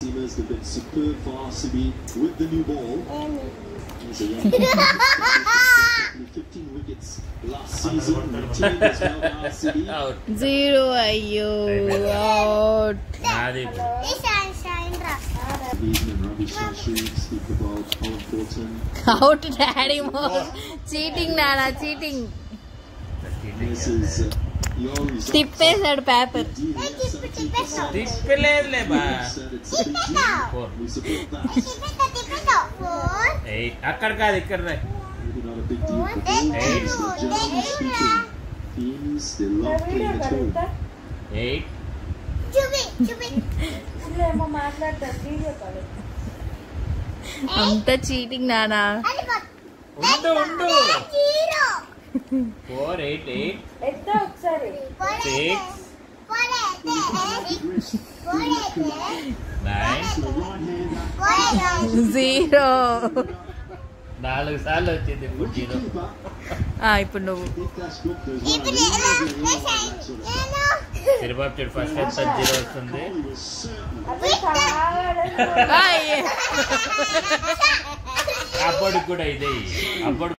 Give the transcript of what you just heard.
Seamers have been superb for RCB with the new ball. He's a young 15 wickets last season. Retained as well by RCB. Out. 0 ayyo out. Naadi. Leadman and Ravi Shashi speak about how important. Out daddy most cheating nana cheating. This is your result. తిప్పేసాడు paper. తిప్పలేదులే బా. We support that. 8 అక్కడ కాదు ఇక్కడ రా. Maybe not a big deal for both teams, but generally speaking, teams they love playing at home. 8 అంత cheating నానా. ఉండు 4 8 8 6 9 0. 4 సార్లు వచ్చింది ఇప్పుడు 0. ఇప్పుడు నువ్వు తిరుపతి ఫస్ట్ ఎంత 0 వస్తుంది. అప్పుడు కూడా ఇదే అప్పుడు